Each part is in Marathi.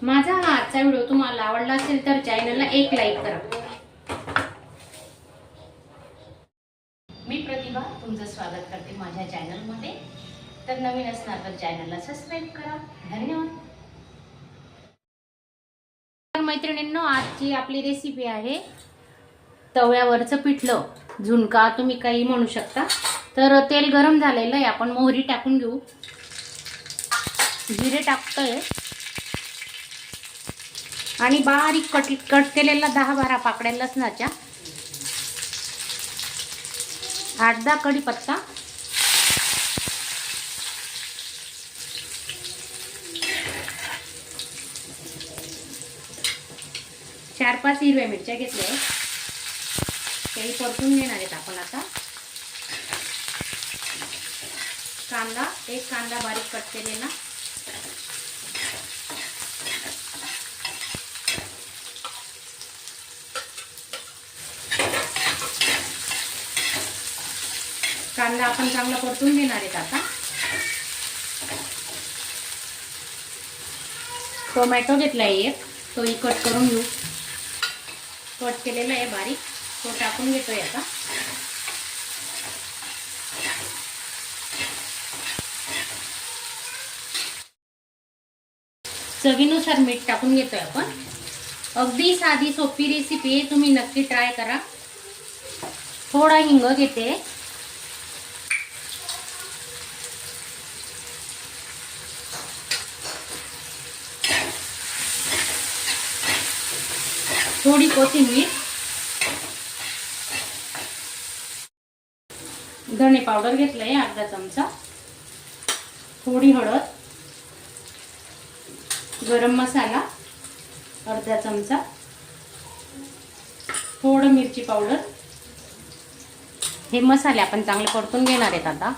माझा हा आजचा व्हिडिओ तुम्हाला आवडला असेल तर चॅनलला एक लाईक करा. मी प्रतिभा तुमचं स्वागत करते माझ्या चॅनलमध्ये. तर नवीन असणार तर चॅनलला सबस्क्राईब करा. धन्यवाद. तर मैत्रिणींनो, आजची आपली रेसिपी आहे तव्यावरचं पिठलं, झुणका तुम्ही काही म्हणू शकता. तर तेल गरम झालेलं आहे, आपण मोहरी टाकून घेऊ. जिरे टाकतोय आणि बारीक कट केलेला 10-12 पाकड्या लसणाच्या, 8-10 कढीपत्ता, 4-5 हिरव्या मिरच्या घेतल्या आहेत. काही परतून घेणार आहेत आपण आता. कांदा, एक कांदा बारीक कट केलेला, कांदा आपण चांगला परतून घेणार आहेत आता. टोमॅटो घेतला आहे एक, तोही कट करून घेऊ. कट केलेला आहे बारीक, तो टाकून घेतोय आता. चवीनुसार मीठ टाकून घेतोय आपण. अगदी साधी सोपी रेसिपी आहे, तुम्ही नक्की ट्राय करा. थोडा हिंग घेते, थोडी कोथिंबीर, धणे पावडर घेतलंय अर्धा चमचा, थोडी हळद, गरम मसाला अर्धा चमचा, थोडं मिरची पावडर. हे मसाले आपण चांगले परतून घेणार आहेत आता.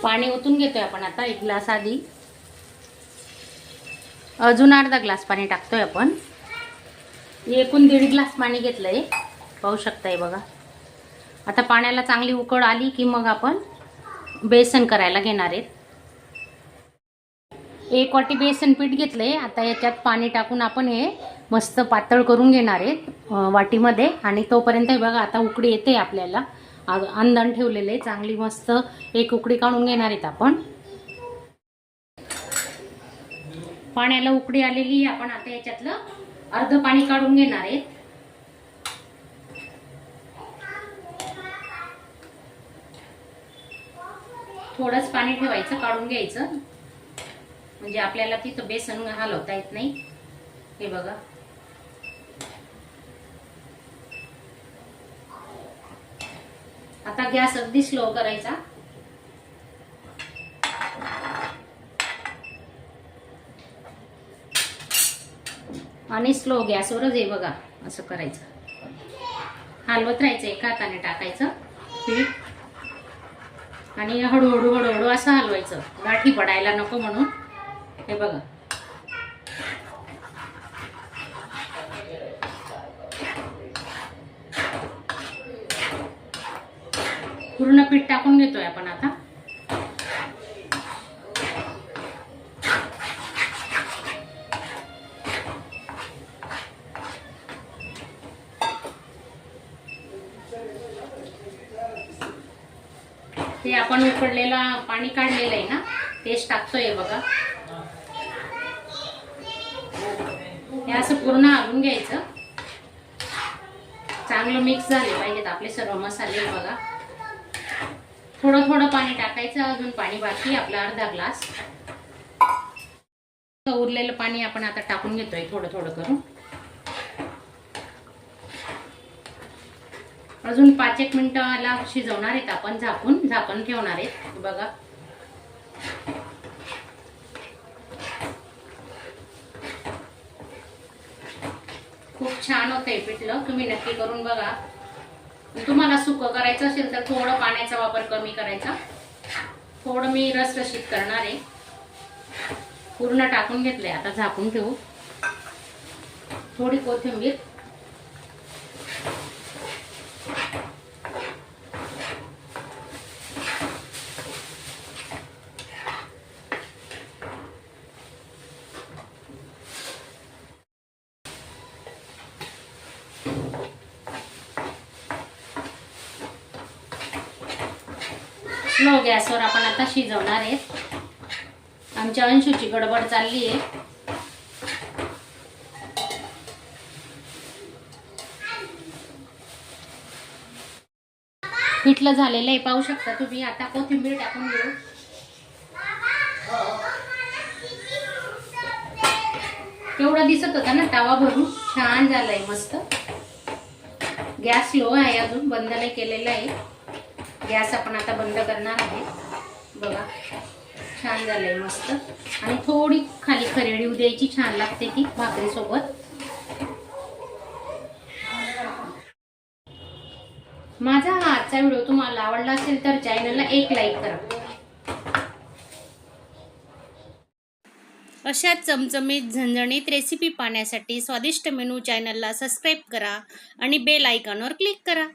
पाणी ओतून घेतोय आपण आता, 1 ग्लास आधी. अजून अर्धा ग्लास पाणी टाकतोय आपण. एकूण 1.5 ग्लास पाणी घेतलंय, पाहू शकताय बघा. आता पाण्याला चांगली उकळ आली की मग आपण बेसन करायला घेणार आहेत. 1 वाटी बेसन पीठ घेतलंय. आता याच्यात पाणी टाकून आपण हे मस्त पातळ करून घेणार आहेत वाटीमध्ये. आणि तोपर्यंत हे बघा, आता उकडी येते आपल्याला. अंदान ठेवलेले चांगली मस्त एक उकडी काढून घेणार आहेत आपण. पाण्याला उकडी आलेली, आपण आता याच्यातलं अर्ध पाणी काढून घेणार आहेत. थोडंच पाणी ठेवायचं, काढून घ्यायचं, म्हणजे आपल्याला तिथं बेसन हलवता येत नाही. हे बघा, आता गॅस अगदी स्लो करायचा. आणि स्लो गॅसवरच हे बघा असं करायचं. हलवत राहायचं, एका हाताने टाकायचं पीठ आणि हळूहळू हळूहळू असं हलवायचं, गाठी पडायला नको म्हणून. हे बघा, पूर्ण पीठ टाकून घेतोय आपण आता. ते आपण उकडलेला पाणी काढलेलं आहे ना, तेच टाकतोय बघा. हे असं पूर्ण हलवून घ्यायचं. चांगलं मिक्स झाले पाहिजेत आपले सर्व मसाले. बघा, थोडं थोडं पाणी टाकायचं. अजून पाणी बाकी आपला अर्धा ग्लास. उरलेलं पाणी आपण आता टाकून घेतोय थोडं थोडं करून. अजून 5-1 मिनिटाला शिजवणार आहेत आपण. झाकण ठेवणार आहेत. बघा, खूप छान होतंय पिठलं, तुम्ही नक्की करून बघा. तुम्हाला सुकं करायचं असेल तर थोडं पाण्याचा वापर कमी करायचा. थोडं मी रसरशीत करणार आहे. पूर्ण टाकून घेतलंय, आता झाकून ठेवू. थोडी कोथिंबीर, स्लो गॅसवर आपण आता शिजवणार आहे. आमच्या अंशूची गडबड चालली आहे. पिठलं झालेलं आहे, पाहू शकता तुम्ही. आता कोथिंबीर टाकून घेऊ. केवढा दिसत होता ना तवा भरून. छान झालाय मस्त. गॅस लो आहे, अजून बंद नाही केलेला आहे. गॅस आपण आता बंद करणार आहे. बघा छान झालंय मस्त. आणि थोडी खाली खरेडी येऊ द्यायची, छान लागते ती भाकरी सोबत. माझा हा आजचा व्हिडिओ तुम्हाला आवडला असेल तर चॅनलला एक लाईक करा. अशा चमचमीत झणझणीत रेसिपी पाहण्यासाठी स्वादिष्ट मेनू चॅनलला सबस्क्राईब करा आणि बेल आयकॉनवर क्लिक करा.